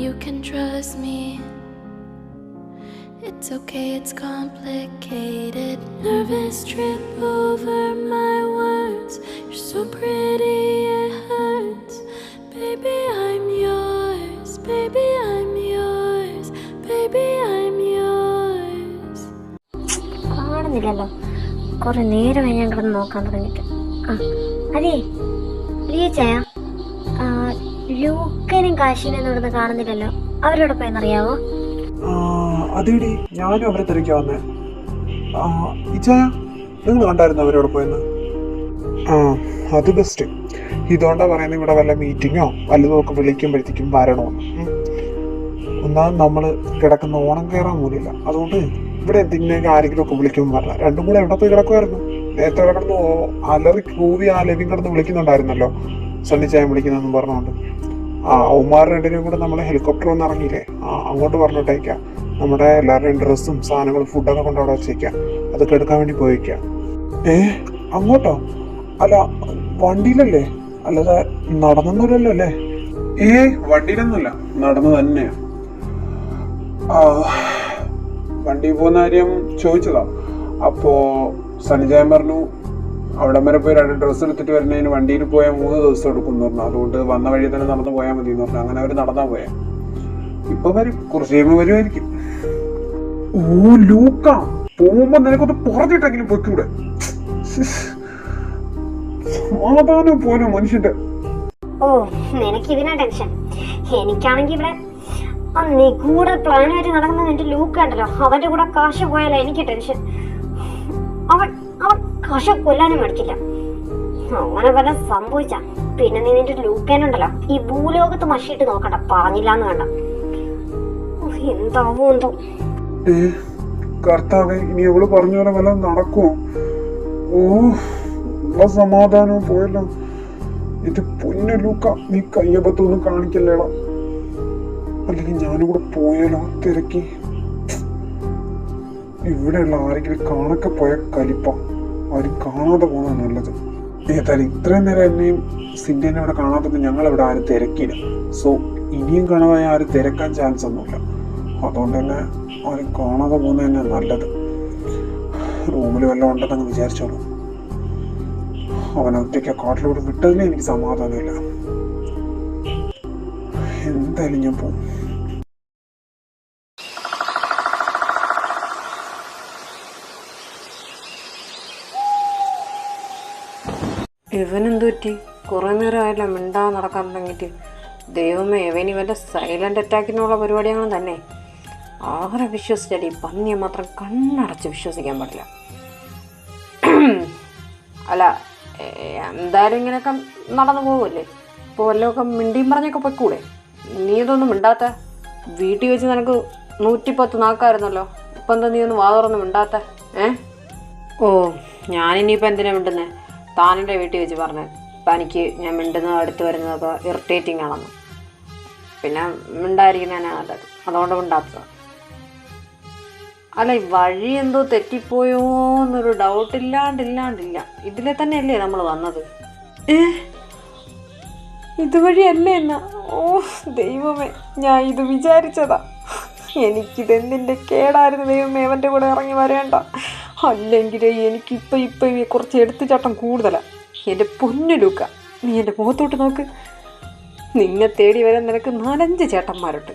you can trust me. It's okay, it's complicated. Nervous trip over my words. You're so pretty, it hurts. Baby, I'm yours. Baby, I'm yours. Baby, I'm yours. കാണുന്നില്ലല്ലോ, കുറെ നേരമായി ഞാൻ കിടന്ന് നോക്കാൻ തുടങ്ങിയിട്ട്. അതെ ചായ, ലൂക്കനും കാശിനും ഇവിടുന്ന് കാണുന്നില്ലല്ലോ, അവരോടൊപ്പം എന്നറിയാവോ? അതേടി, ഞാനും അവരെ തിരക്കാ വന്നേ. ഇച്ചായ, നിങ്ങൾ കണ്ടായിരുന്നു അവരോട് പോയെന്ന്? അത് ബെസ്റ്റ്. ഇതുകൊണ്ടാ പറയുന്നത് ഇവിടെ വല്ല മീറ്റിങ്ങോ വല്ലതും ഒക്കെ വിളിക്കുമ്പോഴത്തേക്കും വരണമെന്ന്. ഒന്നാമത് നമ്മൾ കിടക്കുന്ന ഓണം കയറാൻ പോലില്ല, അതുകൊണ്ട് ഇവിടെ എന്തെങ്കിലും ആരെങ്കിലും ഒക്കെ വിളിക്കുമ്പോൾ പറഞ്ഞ രണ്ടും കൂടെ എവിടെ പോയി കിടക്കുമായിരുന്നു. നേരത്തെ അവിടെ കിടന്ന് അലറി കൂവി ആ ലെവിൻ കിടന്ന് വിളിക്കുന്നുണ്ടായിരുന്നല്ലോ, സണ്ണിച്ചായം വിളിക്കുന്നതെന്ന് പറഞ്ഞുകൊണ്ട്. അവന്മാർ രണ്ടിനും കൂടെ നമ്മളെ ഹെലികോപ്റ്റർ വന്ന് ഇറങ്ങിയില്ലേ, അങ്ങോട്ട് പറഞ്ഞിട്ടേക്കാം. നമ്മുടെ എല്ലാവരുടെയും ഡ്രസ്സും സാധനങ്ങളും ഫുഡൊക്കെ കൊണ്ട് അവിടെ വെച്ചേക്കാം, അതൊക്കെ എടുക്കാൻ വേണ്ടി പോയേക്കാം. അങ്ങോട്ടോ? അല്ല, വണ്ടിയിലല്ലേ, അല്ലാതെ നടന്നൊന്നുമില്ലല്ലോ അല്ലേ? വണ്ടിയിലൊന്നുമില്ല, നടന്നു തന്നെയാ. വണ്ടി പോകുന്ന കാര്യം ചോദിച്ചതാ. അപ്പോ സണ്ണിജായൻ പറഞ്ഞു അവിടെ വരെ പോയി 2 ഡ്രസ്സ് എടുത്തിട്ട് വരുന്നതിന് വണ്ടിയിൽ പോയാൽ 3 ദിവസം എടുക്കും എന്ന് പറഞ്ഞു. അതുകൊണ്ട് വന്ന വഴി തന്നെ നടന്നു പോയാൽ മതി എന്ന് പറഞ്ഞു. അങ്ങനെ അവർ നടന്നാ പോയാ. ഇപ്പൊ വരും, കുറച്ച് കഴിയുമ്പോൾ വരുമായിരിക്കും. ലൂക്ക, പോകുമ്പോ നിനക്കൊന്ന് പുറത്തിട്ടെങ്കിലും പൊയ്ക്കൂടെ? സമാധാനം പോലും മനുഷ്യന്റെ. നിനക്ക് ഇതിനാ ടെൻഷൻ. എനിക്കാണെങ്കി ഇവിടെ നിഗൂഢ പ്ലാനായിട്ട് നടക്കുന്ന എന്റെ ലൂക്ക ഉണ്ടല്ലോ, അവന്റെ കൂടെ കാശ് പോയാലോ എനിക്ക് ടെൻഷൻ. അവൻ കാശ് കൊല്ലാനും മടിക്കില്ല. അങ്ങനെ വല്ല സംഭവിച്ച പിന്നെ നീ നിന്റെ ലൂക്കേനുണ്ടല്ലോ ഈ ഭൂലോകത്ത് മഷിയിട്ട് നോക്കണ്ട, പറഞ്ഞില്ലാന്ന് വേണ്ട. എന്താവോ എന്തോ. കർത്താവേ, ഇനി എവള് പറഞ്ഞ പോലെ വല്ല നടക്കുമോ? സമാധാനവും പോയല്ലോ. ഇത് പൊന്നു ലൂക്ക, നീ കയ്യബത്തൊന്നും കാണിക്കല്ലേടാ, അല്ലെങ്കിൽ ഞാനും കൂടെ പോയാലോ തിരക്കി. ഇവിടെയുള്ള ആരെങ്കിലും കാണൊക്കെ പോയ കലിപ്പ, ആരും കാണാതെ പോകുന്ന നല്ലത്. ഏതായാലും ഇത്രയും നേരം എന്നെയും സിന്ധ്യനെ ഇവിടെ കാണാത്തത് ഞങ്ങളിവിടെ ആരും തിരക്കില്ല. സോ ഇനിയും കാണാതെ ആരും തിരക്കാൻ ചാൻസ് ഒന്നുമില്ല. അതുകൊണ്ട് തന്നെ ആരും കാണാതെ പോകുന്നത് തന്നെ നല്ലത്. റൂമിൽ വല്ലതും ഉണ്ടെന്നങ്ങ് വിചാരിച്ചോളൂ. അവനൊറ്റയ്ക്ക് കാട്ടിലൂടെ വിട്ടതിലേ എനിക്ക് സമാധാനമില്ല. എന്തായാലും ഞാൻ പോകും. ഇവനെന്തു പറ്റി? കുറേ നേരമായില്ല മിണ്ടാ നടക്കാൻ തുടങ്ങിയിട്ട്. ദൈവമേ, ഇവനി വല്ല സൈലന്റ് അറ്റാക്കിനുള്ള പരിപാടിയാണ് തന്നെ. ആരെ വിശ്വസിച്ചടി, പന്നിയെ മാത്രം കണ്ണടച്ച് വിശ്വസിക്കാൻ പാടില്ല. അല്ല, എന്തായാലും ഇങ്ങനെയൊക്കെ നടന്നു പോകുമല്ലേ, ഇപ്പോൾ വല്ലതൊക്കെ മിണ്ടിയും പറഞ്ഞൊക്കെ പൊയ്ക്കൂടെ? നീ ഇതൊന്നും മിണ്ടാത്ത? വീട്ടിൽ വെച്ച് നിനക്ക് 110 നാക്കായിരുന്നല്ലോ, ഇപ്പം എന്താ നീ ഒന്ന് വാതുറന്ന് മിണ്ടാത്ത? ഞാനിനിയിപ്പോൾ എന്തിനാ മിണ്ടുന്നേ? താനെൻ്റെ വീട്ടിൽ വെച്ച് പറഞ്ഞ് തനിക്ക് ഞാൻ മിണ്ടുന്നത് അടുത്ത് വരുന്നതൊക്കെ ഇറിറ്റേറ്റിംഗ് ആണെന്ന്. പിന്നെ മിണ്ടായിരിക്കുന്നതന്നെ നല്ലത്, അതുകൊണ്ട് മിണ്ടാത്തത്. അല്ല, ഈ വഴി എന്തോ തെറ്റിപ്പോയോ എന്നൊരു ഡൗട്ടില്ലാണ്ടില്ല. ഇതിലെ തന്നെയല്ലേ നമ്മൾ വന്നത്? ഇതുവഴിയല്ലേ എന്നാ? ദൈവമേ, ഞാൻ ഇത് വിചാരിച്ചതാ. എനിക്കിതെന്തിൻ്റെ കേടായിരുന്നു ദൈവമേ, അവൻ്റെ കൂടെ ഇറങ്ങി വരേണ്ട. അല്ലെങ്കിൽ എനിക്കിപ്പം കുറച്ച് എടുത്തുചാട്ടം കൂടുതലാണ്. എൻ്റെ പൊന്നു ലൂക്ക, നീ എൻ്റെ മുഖത്തോട്ട് നോക്ക്. നിന്നെ തേടി വരാൻ നിനക്ക് 4-5 ചേട്ടന്മാരുണ്ട്,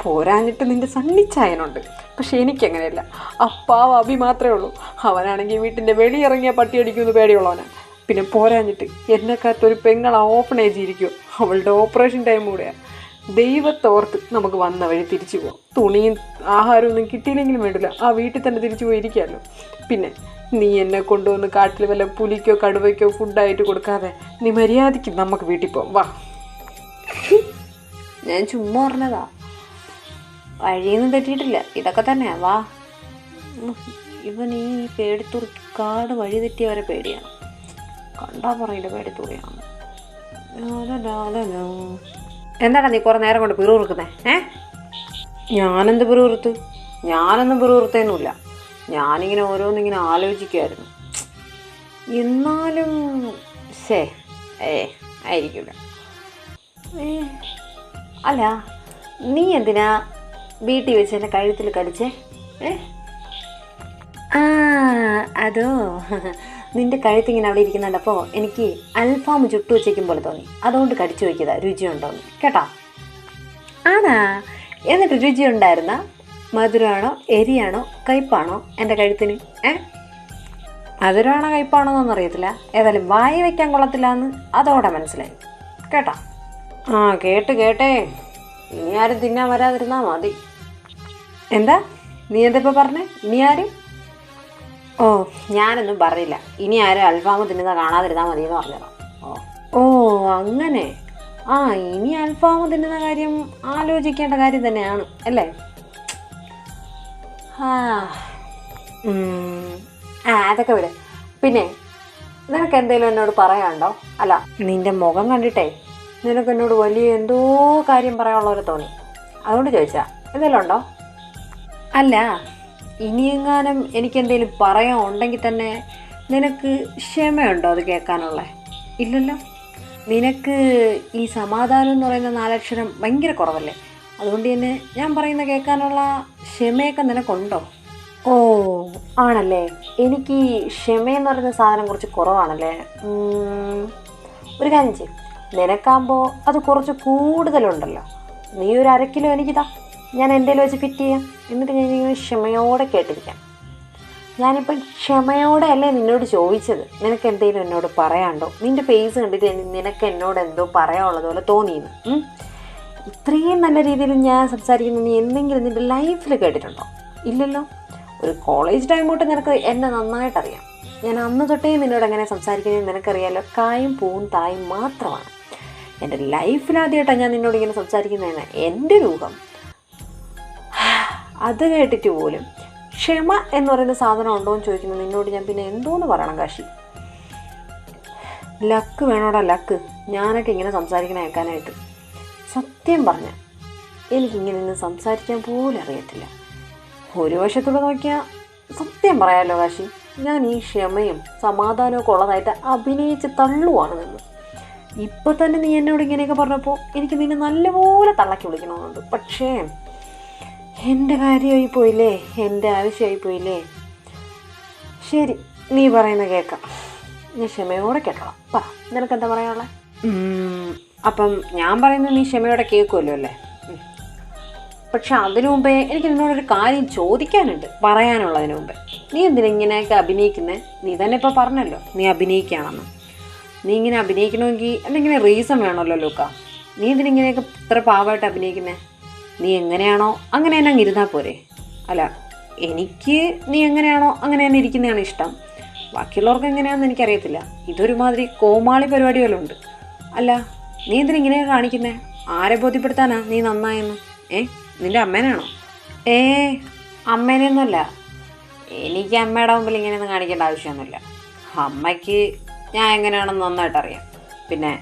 പോരാഞ്ഞിട്ട് നിൻ്റെ സണ്ണിച്ചായനുണ്ട്. പക്ഷെ എനിക്കങ്ങനെയല്ല. അപ്പാവ അഭി മാത്രമേ ഉള്ളൂ. അവനാണെങ്കിൽ വീട്ടിൻ്റെ വെളിയിറങ്ങിയ പട്ടിയടിക്കുമെന്ന് പേടിയുള്ളവനാണ്. പിന്നെ പോരാഞ്ഞിട്ട് എന്നെക്കാത്തൊരു പെങ്ങൾ ഓപ്പണേജ് ഇരിക്കുമോ, അവളുടെ ഓപ്പറേഷൻ ടൈം കൂടെയാണ്. ദൈവത്തോർത്ത് നമുക്ക് വന്ന വഴി തിരിച്ചു പോകാം. തുണിയും ആഹാരമൊന്നും കിട്ടിയില്ലെങ്കിലും വേണ്ടില്ല, ആ വീട്ടിൽ തന്നെ തിരിച്ചു പോയിരിക്കാമല്ലോ. പിന്നെ നീ എന്നെ കൊണ്ടുവന്ന് കാട്ടിൽ വല്ല പുലിക്കോ കടുവയ്ക്കോ ഫുഡായിട്ട് കൊടുക്കാതെ നീ മര്യാദയ്ക്ക് നമുക്ക് വീട്ടിൽ പോകാം. വാ, ഞാൻ ചുമ്മാ പറഞ്ഞതാ, വഴിയൊന്നും തെറ്റിയിട്ടില്ല, ഇതൊക്കെ തന്നെയാ. വാ. ഇവൻ ഈ പേടിത്തുറക്കി കാട് വഴി തെറ്റിയവരെ പേടിയാണ്. കണ്ടാ പറയില്ല പേടിത്തുറിയാണ്. എന്താടാ നീ കുറേ നേരം കൊണ്ട് പിറുറുക്കുന്നേ? ഞാനെന്ത് പിറുറുത്ത്? ഞാനൊന്നും പിറുറുത്തേന്നുമില്ല. ഞാനിങ്ങനെ ഓരോന്നിങ്ങനെ ആലോചിക്കുമായിരുന്നു. എന്നാലും ആയിരിക്കില്ല. അല്ല, നീ എന്തിനാ വീട്ടിൽ വെച്ച് എൻ്റെ കഴുത്തിൽ കടിച്ചേ? ആ അതോ, നിന്റെ കഴുത്തിങ്ങനെ അവിടെ ഇരിക്കുന്നുണ്ടപ്പോൾ എനിക്ക് അൽഫാം ചുട്ടു വെച്ചേക്കും പോലെ തോന്നി, അതുകൊണ്ട് കടിച്ചു വയ്ക്കതാ, രുചിയുണ്ടോന്ന് കേട്ടോ. ആണാ? എന്നിട്ട് രുചി ഉണ്ടായിരുന്ന? മധുരമാണോ എരിയാണോ കയ്പ്പാണോ എൻ്റെ കഴുത്തിന്? മധുരമാണോ കയ്പ്പാണോ എന്നൊന്നും അറിയത്തില്ല, ഏതായാലും വായി വയ്ക്കാൻ കൊള്ളത്തില്ല എന്ന് അതോടെ മനസ്സിലായി കേട്ടോ. ആ കേട്ടേ, ഇനി ആരും തിന്നാൻ വരാതിരുന്നാ മതി. എന്താ നീ എന്തിപ്പോൾ പറഞ്ഞേ? ഇനി ആരും? ഓ ഞാനൊന്നും പറഞ്ഞില്ല, ഇനി ആരും അൽഫാമ് തിന്നുന്ന കാണാതിരുന്നാൽ മതി എന്ന് പറഞ്ഞതാ. ഓ അങ്ങനെ. ആ ഇനി അൽഫാമ് തിന്നുന്ന കാര്യം ആലോചിക്കേണ്ട കാര്യം തന്നെയാണ് അല്ലേ? അതൊക്കെ വിട്. പിന്നെ നിനക്ക് എന്തെങ്കിലും എന്നോട് പറയാനുണ്ടോ? അല്ല, നിന്റെ മുഖം കണ്ടിട്ടേ നിനക്ക് എന്നോട് വലിയ എന്തോ കാര്യം പറയാനുള്ളവരെ തോന്നി, അതുകൊണ്ട് ചോദിച്ചാ. എന്തെങ്കിലും ഉണ്ടോ? അല്ല, ഇനിയെങ്ങാനും എനിക്കെന്തെങ്കിലും പറയാൻ ഉണ്ടെങ്കിൽ തന്നെ നിനക്ക് ക്ഷമയുണ്ടോ അത് കേൾക്കാനുള്ള? ഇല്ലല്ലോ. നിനക്ക് ഈ സമാധാനം എന്ന് പറയുന്ന 4 അക്ഷരം ഭയങ്കര കുറവല്ലേ, അതുകൊണ്ട് തന്നെ ഞാൻ പറയുന്ന കേൾക്കാനുള്ള ക്ഷമയൊക്കെ നിനക്കുണ്ടോ? ഓ ആണല്ലേ. എനിക്ക് ഈ ക്ഷമയെന്ന് പറയുന്ന സാധനം കുറച്ച് കുറവാണല്ലേ. ഒരു കാര്യം ചെയ്യും, നിനക്കാകുമ്പോൾ അത് കുറച്ച് കൂടുതലുണ്ടല്ലോ. നീ ഒരു 1/2 കിലോ എനിക്കിതാ, ഞാൻ എന്തേലും വെച്ച് ഫിറ്റ് ചെയ്യാം, എന്നിട്ട് ഞാൻ ഇങ്ങനെ ക്ഷമയോടെ കേട്ടിരിക്കാം. ഞാനിപ്പം ക്ഷമയോടെ അല്ലേ നിന്നോട് ചോദിച്ചത്, നിനക്ക് എന്തെങ്കിലും എന്നോട് പറയാനുണ്ടോ? നിൻ്റെ ഫേസ് കണ്ടിട്ട് നിനക്ക് എന്നോട് എന്തോ പറയാനുള്ളത് പോലെ തോന്നിയെന്ന്. ഇത്രയും നല്ല രീതിയിൽ ഞാൻ സംസാരിക്കുന്നത് നീ എന്തെങ്കിലും നിൻ്റെ ലൈഫിൽ കേട്ടിട്ടുണ്ടോ? ഇല്ലല്ലോ. ഒരു കോളേജ് ടൈം തൊട്ട് നിനക്ക് എന്നെ നന്നായിട്ടറിയാം. ഞാൻ അന്ന് തൊട്ടേ നിന്നോട് എങ്ങനെ സംസാരിക്കുന്നത് നിനക്കറിയാമല്ലോ. കായും പൂവും തായും മാത്രമാണ്. എൻ്റെ ലൈഫിലാദ്യമായിട്ടാണ് ഞാൻ നിന്നോട് ഇങ്ങനെ സംസാരിക്കുന്നതെന്ന് എൻ്റെ രൂപം. അത് കേട്ടിട്ട് പോലും ക്ഷമ എന്ന് പറയുന്ന സാധനം ഉണ്ടോ എന്ന് ചോദിക്കുന്നത് നിന്നോട് ഞാൻ പിന്നെ എന്തോന്ന് പറയണം കാശി? ലക്ക് വേണോടാ, ലക്ക്. ഞാനൊക്കെ ഇങ്ങനെ സംസാരിക്കണ കേൾക്കാനായിട്ട്. സത്യം പറഞ്ഞ എനിക്കിങ്ങനെ നിന്ന് സംസാരിക്കാൻ പോലും അറിയത്തില്ല. ഒരു വശത്തോടെ നോക്കിയാൽ സത്യം പറയാമല്ലോ കാശി, ഞാൻ ഈ ക്ഷമയും സമാധാനമൊക്കെ ഉള്ളതായിട്ട് അഭിനയിച്ച് തള്ളുവാണ് നിന്ന്. ഇപ്പം തന്നെ നീ എന്നോട് ഇങ്ങനെയൊക്കെ പറഞ്ഞപ്പോൾ എനിക്ക് നിന്നെ നല്ലപോലെ തള്ളക്കി വിളിക്കണമെന്നുണ്ട്. പക്ഷേ എൻ്റെ കാര്യമായി പോയില്ലേ, എൻ്റെ ആവശ്യമായി പോയില്ലേ. ശരി, നീ പറയുന്നത് കേൾക്കാം, ഞാൻ ക്ഷമയോടെ കേട്ടോളാം. പറ, നിനക്കെന്താ പറയാനുള്ളത്? അപ്പം ഞാൻ പറയുന്നത് നീ ക്ഷമയോടെ കേൾക്കുമല്ലോ അല്ലേ? പക്ഷെ അതിനു മുമ്പേ എനിക്ക് നിന്നോടൊരു കാര്യം ചോദിക്കാനുണ്ട്, പറയാനുള്ളതിന് മുമ്പേ. നീ എന്തിനാ ഇങ്ങനെയൊക്കെ അഭിനയിക്കുന്നത്? നീ തന്നെ ഇപ്പോൾ പറഞ്ഞല്ലോ നീ അഭിനയിക്കുകയാണെന്ന്. നീ ഇങ്ങനെ അഭിനയിക്കണമെങ്കിൽ എന്തെങ്കിലും റീസൺ വേണമല്ലോ ലൂക്ക. നീ എന്തിനിങ്ങനെയൊക്കെ ഇത്ര പാവമായിട്ട് അഭിനയിക്കുന്നത്? നീ എങ്ങനെയാണോ അങ്ങനെ തന്നെ അങ്ങ് ഇരുന്നാൽ പോരെ? അല്ല, എനിക്ക് നീ എങ്ങനെയാണോ അങ്ങനെ തന്നെ ഇരിക്കുന്നതാണ് ഇഷ്ടം. ബാക്കിയുള്ളവർക്ക് എങ്ങനെയാണെന്ന് എനിക്കറിയത്തില്ല. ഇതൊരുമാതിരി കോമാളി പരിപാടി വല്ലതും ഉണ്ട്. അല്ല, നീ എന്തിനിങ്ങനെയൊക്കെ കാണിക്കുന്നത്? ആരെ ബോധ്യപ്പെടുത്താനാ നീ നന്നായെന്ന്? നിൻ്റെ അമ്മേനാണോ? അമ്മേനെയൊന്നുമല്ല. എനിക്ക് അമ്മയുടെ മുമ്പിൽ ഇങ്ങനെയൊന്നും കാണിക്കേണ്ട ആവശ്യമൊന്നുമില്ല. അമ്മയ്ക്ക് ഞാൻ എങ്ങനെയാണെന്ന് നന്നായിട്ടറിയാം. പിന്നെ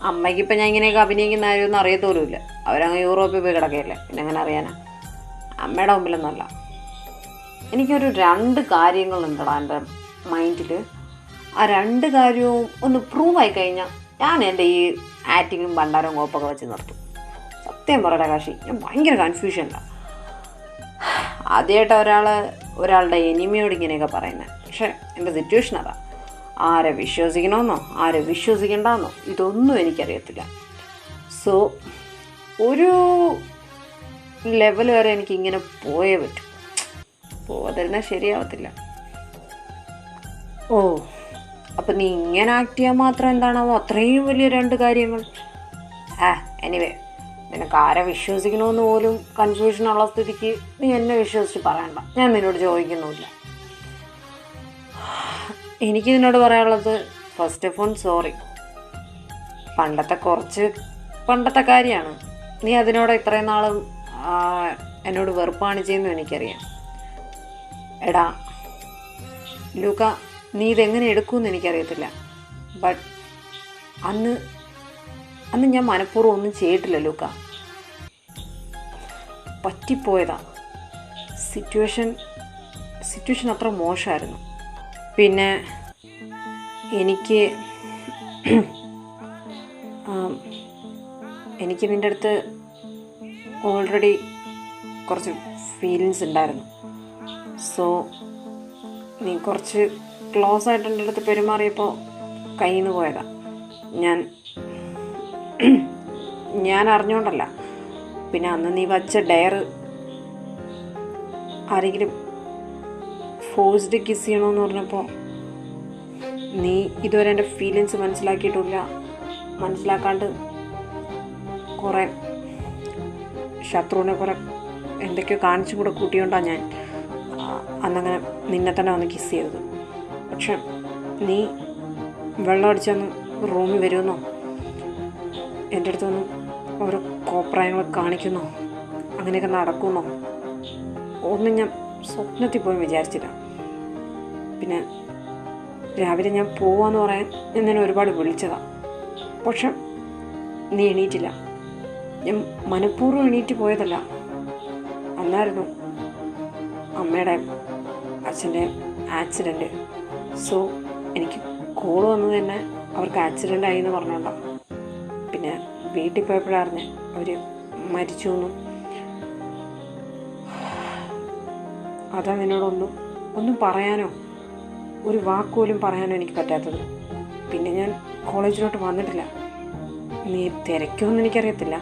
അമ്മയ്ക്കിപ്പോൾ ഞാൻ ഇങ്ങനെയൊക്കെ അഭിനയിക്കുന്ന കാര്യമൊന്നും അറിയത്തോലുമില്ല. അവരങ്ങ് യൂറോപ്പിൽ പോയി കിടക്കുകയല്ലേ, പിന്നെ അങ്ങനെ അറിയാനാ? അമ്മയുടെ മുമ്പിലൊന്നുമല്ല. എനിക്കൊരു 2 കാര്യങ്ങളുണ്ടടാ എൻ്റെ മൈൻഡിൽ. ആ 2 കാര്യവും ഒന്ന് പ്രൂവ് ആയി കഴിഞ്ഞാൽ ഞാൻ എൻ്റെ ഈ ആക്ടിങ്ങും ഭണ്ഡാരവും കോപ്പൊക്കെ വെച്ച് നിർത്തും. സത്യം പറയടാ കാശി, ഞാൻ ഭയങ്കര കൺഫ്യൂഷനിലാണ്. ആദ്യമായിട്ട് ഒരാളുടെ എനിമിയോട് ഇങ്ങനെയൊക്കെ പറയുന്നത്. പക്ഷേ എൻ്റെ സിറ്റുവേഷൻ അതാ. ആരെ വിശ്വസിക്കണമെന്നോ ആരെ വിശ്വസിക്കണ്ടെന്നോ ഇതൊന്നും എനിക്കറിയത്തില്ല. സോ ഒരു ലെവൽ വരെ എനിക്കിങ്ങനെ പോയേ പറ്റും. പോകാതിരുന്നാൽ ശരിയാവത്തില്ല. ഓ, അപ്പം നീ ഇങ്ങനെ ആക്ട് ചെയ്യാൻ മാത്രം എന്താണാവോ അത്രയും വലിയ 2 കാര്യങ്ങൾ? എനിവേ, നിനക്ക് ആരെ വിശ്വസിക്കണമെന്ന് പോലും കൺഫ്യൂഷനുള്ള സ്ഥിതിക്ക് നീ എന്നെ വിശ്വസിച്ച് പറയണ്ട. ഞാൻ നിന്നോട് ചോദിക്കുന്നുമില്ല. എനിക്ക് നിന്നോട് പറയാനുള്ളത്, ഫസ്റ്റ് ഓഫ് ഓൾ സോറി. പണ്ടത്തെ കാര്യമാണ്. നീ അതിനോട് ഇത്രയും നാളും എന്നോട് വെറുപ്പാണ് ചെയ്യുന്നു എനിക്കറിയാം. എടാ ലൂക്ക, നീ ഇതെങ്ങനെ എടുക്കുമെന്ന് എനിക്കറിയത്തില്ല. ബട്ട് അന്ന് ഞാൻ മനഃപൂർവ്വം ഒന്നും ചെയ്തിട്ടില്ല ലൂക്ക. പറ്റിപ്പോയതാ. സിറ്റുവേഷൻ അത്ര മോശമായിരുന്നു. പിന്നെ എനിക്ക് നിൻ്റെ അടുത്ത് ഓൾറെഡി കുറച്ച് ഫീലിങ്സ് ഉണ്ടായിരുന്നു. സോ നീ കുറച്ച് ക്ലോസ് ആയിട്ട് എൻ്റെ അടുത്ത് പെരുമാറിയപ്പോൾ കയ്യിൽ നിന്ന് പോയതാ. ഞാൻ അറിഞ്ഞോണ്ടല്ല. പിന്നെ അന്ന് നീ വച്ച ഡയർ ആരെങ്കിലും ഫോഴ്സ്ഡ് കിസ് ചെയ്യണമെന്ന് പറഞ്ഞപ്പോൾ നീ ഇതുവരെ എൻ്റെ ഫീലിങ്സ് മനസ്സിലാക്കിയിട്ടില്ല. മനസ്സിലാക്കാണ്ട് കുറേ ശത്രുവിനെ കുറേ എന്തൊക്കെയോ കാണിച്ചു കൂടെ കൂട്ടിയോണ്ടാണ് ഞാൻ അന്നങ്ങനെ നിന്നെ തന്നെ വന്ന് കിസ് ചെയ്തത്. പക്ഷെ നീ വെള്ളം അടിച്ചൊന്ന് റൂമിൽ വരുമെന്നോ എൻ്റെ അടുത്തൊന്ന് ഓരോ കോപ്രായങ്ങൾ കാണിക്കുന്നോ അങ്ങനെയൊക്കെ നടക്കുമെന്നോ ഒന്നും ഞാൻ സ്വപ്നത്തിൽ പോയി വിചാരിച്ചില്ല. പിന്നെ രാവിലെ ഞാൻ പോവാന്ന് പറയാൻ എന്നെ ഒരുപാട് വിളിച്ചതാണ്. പക്ഷെ നീ എണീറ്റില്ല. ഞാൻ മനഃപൂർവ്വം എണീറ്റ് പോയതല്ല. അന്നായിരുന്നു അമ്മയുടെ അച്ഛൻ്റെ ആക്സിഡൻറ്റ്. സോ എനിക്ക് കോൾ വന്നത് തന്നെ അവർക്ക് ആക്സിഡൻ്റ് ആയി എന്ന് പറഞ്ഞോണ്ടാണ്. പിന്നെ വീട്ടിൽ പോയപ്പോഴായിരുന്നു അവർ മരിച്ചു എന്നും. അതാ നിന്നോടൊന്നും പറയാനോ ഒരു വാക്കുപോലും പറയാനോ എനിക്ക് പറ്റാത്തത്. പിന്നെ ഞാൻ കോളേജിലോട്ട് വന്നിട്ടില്ല. നീ തിരക്കുമെന്ന് എനിക്കറിയത്തില്ല.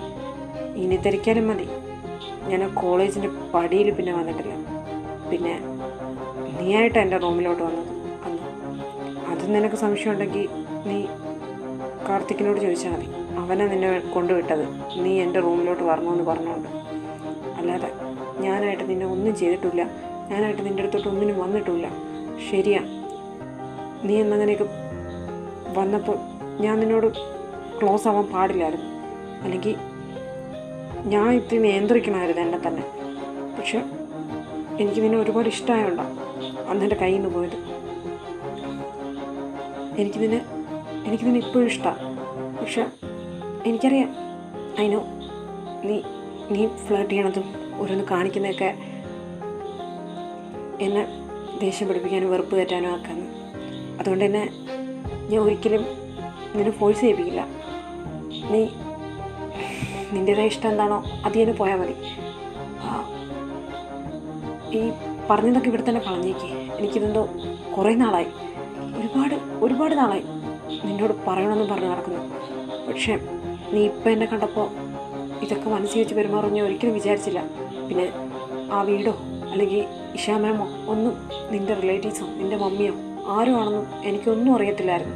ഇനി തിരക്കാലും മതി. ഞാൻ കോളേജിൻ്റെ പടിയിൽ പിന്നെ വന്നിട്ടില്ല. പിന്നെ നീയായിട്ട് എൻ്റെ റൂമിലോട്ട് വന്നത് അന്ന്. അത് നിനക്ക് സംശയം ഉണ്ടെങ്കിൽ നീ കാർത്തിക്കിനോട് ചോദിച്ചാൽ മതി. അവനെ നിന്നെ കൊണ്ടുവിട്ടത് നീ എൻ്റെ റൂമിലോട്ട് വരണമെന്ന് പറഞ്ഞുകൊണ്ട്. അല്ലാതെ ഞാനായിട്ട് നിന്നെ ഒന്നും ചെയ്തിട്ടില്ല. ഞാനായിട്ട് നിൻ്റെ അടുത്തോട്ട് ഒന്നിനും വന്നിട്ടില്ല. ശരിയാ, നീ എന്നങ്ങനെയൊക്കെ വന്നപ്പോൾ ഞാൻ നിന്നോട് ക്ലോസ് ആവാൻ പാടില്ലായിരുന്നു. അല്ലെങ്കിൽ ഞാൻ ഇത്തിരി നിയന്ത്രിക്കണമായിരുന്നു എന്നെ തന്നെ. പക്ഷെ എനിക്ക് നിന്നെ ഒരുപാട് ഇഷ്ടമായോണ്ടാണ് അന്നെൻ്റെ കയ്യിൽ നിന്ന് പോയത്. എനിക്ക് നിന്നെ ഇപ്പോഴും ഇഷ്ടമാണ്. പക്ഷെ എനിക്കറിയാം, അതിനോ നീ ഫ്ലേർട്ട് ചെയ്യണതും ഓരോന്ന് കാണിക്കുന്നതൊക്കെ എന്നെ ദേഷ്യം പഠിപ്പിക്കാനും വെറുപ്പ് കയറ്റാനും ആക്കാന്ന്. അതുകൊണ്ട് തന്നെ ഞാൻ ഒരിക്കലും നിന്നെ ഫോഴ്സ് ചെയ്യിപ്പിക്കില്ല. നീ നിൻ്റെതായ ഇഷ്ടം എന്താണോ അത് തന്നെ പോയാൽ മതി. ഈ പറഞ്ഞതൊക്കെ ഇവിടെ തന്നെ കളഞ്ഞേക്ക്. എനിക്കിതെന്തോ കുറേ നാളായി, ഒരുപാട് നാളായി നിന്നോട് പറയണമെന്ന് പറഞ്ഞ് നടക്കുന്നു. പക്ഷേ നീ ഇപ്പം എന്നെ കണ്ടപ്പോൾ ഇതൊക്കെ മനസ്സിൽ വെച്ച് പെരുമാറും ഞാൻ ഒരിക്കലും വിചാരിച്ചില്ല. പിന്നെ ആ വീടോ അല്ലെങ്കിൽ ഇഷാമേമോ ഒന്നും നിൻ്റെ റിലേറ്റീവ്സോ നിൻ്റെ മമ്മിയോ ആരും ആണെന്നും എനിക്കൊന്നും അറിയത്തില്ലായിരുന്നു.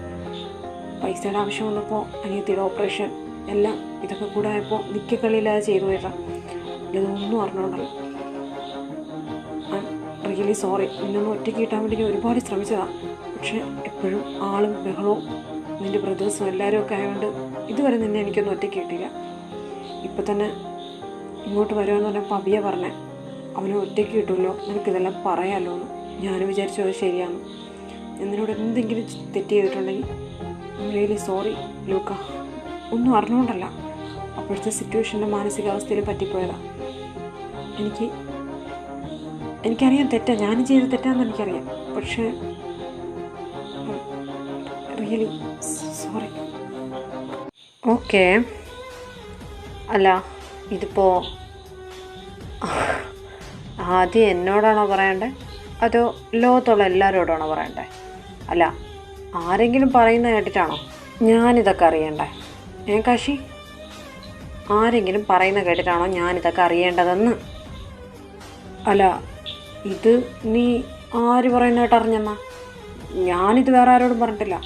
പൈസയുടെ ആവശ്യം വന്നപ്പോൾ അനിയത്തിയുടെ ഓപ്പറേഷൻ എല്ലാം ഇതൊക്കെ കൂടെ ആയപ്പോൾ നിൽക്കക്കളിയില്ലാതെ ചെയ്തു പോയതാ. ഇതൊന്നും അറിഞ്ഞോണ്ടല്ലോ. I am really sorry. നിന്നൊന്ന് ഒറ്റയ്ക്ക് കിട്ടാൻ വേണ്ടി ഞാൻ ഒരുപാട് ശ്രമിച്ചതാണ്. പക്ഷെ എപ്പോഴും ആളും ബഹളവും നിൻ്റെ ബ്രദേഴ്സും എല്ലാവരും ഒക്കെ ആയതുകൊണ്ട് ഇതുവരെ നിന്നെ എനിക്കൊന്നും ഒറ്റയ്ക്ക് കിട്ടിയില്ല. ഇപ്പം തന്നെ ഇങ്ങോട്ട് വരുമെന്ന് പറഞ്ഞപ്പോൾ അബിയ പറഞ്ഞേ അവനെ ഒറ്റയ്ക്ക് കിട്ടുമല്ലോ, നിനക്കിതെല്ലാം പറയാമല്ലോ എന്ന്. ഞാനും വിചാരിച്ചു അത് ശരിയാണ്. എന്നോട് എന്തെങ്കിലും തെറ്റ് ചെയ്തിട്ടുണ്ടെങ്കിൽ റിയലി സോറി ലൂക്ക. ഒന്നും അറിഞ്ഞുകൊണ്ടല്ല, അപ്പോഴത്തെ സിറ്റുവേഷൻ്റെ മാനസികാവസ്ഥയിൽ പറ്റിപ്പോയതാണ്. എനിക്കറിയാം തെറ്റാ, ഞാനും ചെയ്ത തെറ്റാന്ന് എനിക്കറിയാം. പക്ഷേ റിയലി സോറി. ഓക്കെ, അല്ല ഇതിപ്പോൾ ആദ്യം എന്നോടാണോ പറയണ്ടേ അതോ ലോകത്തുള്ള എല്ലാവരോടാണോ പറയണ്ടേ? അല്ല, ആരെങ്കിലും പറയുന്ന കേട്ടിട്ടാണോ ഞാനിതൊക്കെ അറിയണ്ടേ? കാശി, ആരെങ്കിലും പറയുന്ന കേട്ടിട്ടാണോ ഞാനിതൊക്കെ അറിയേണ്ടതെന്ന്? അല്ല, ഇത് നീ ആര് പറയുന്നതായിട്ട് അറിഞ്ഞെന്നാ? ഞാനിത് വേറെ ആരോടും പറഞ്ഞിട്ടില്ല.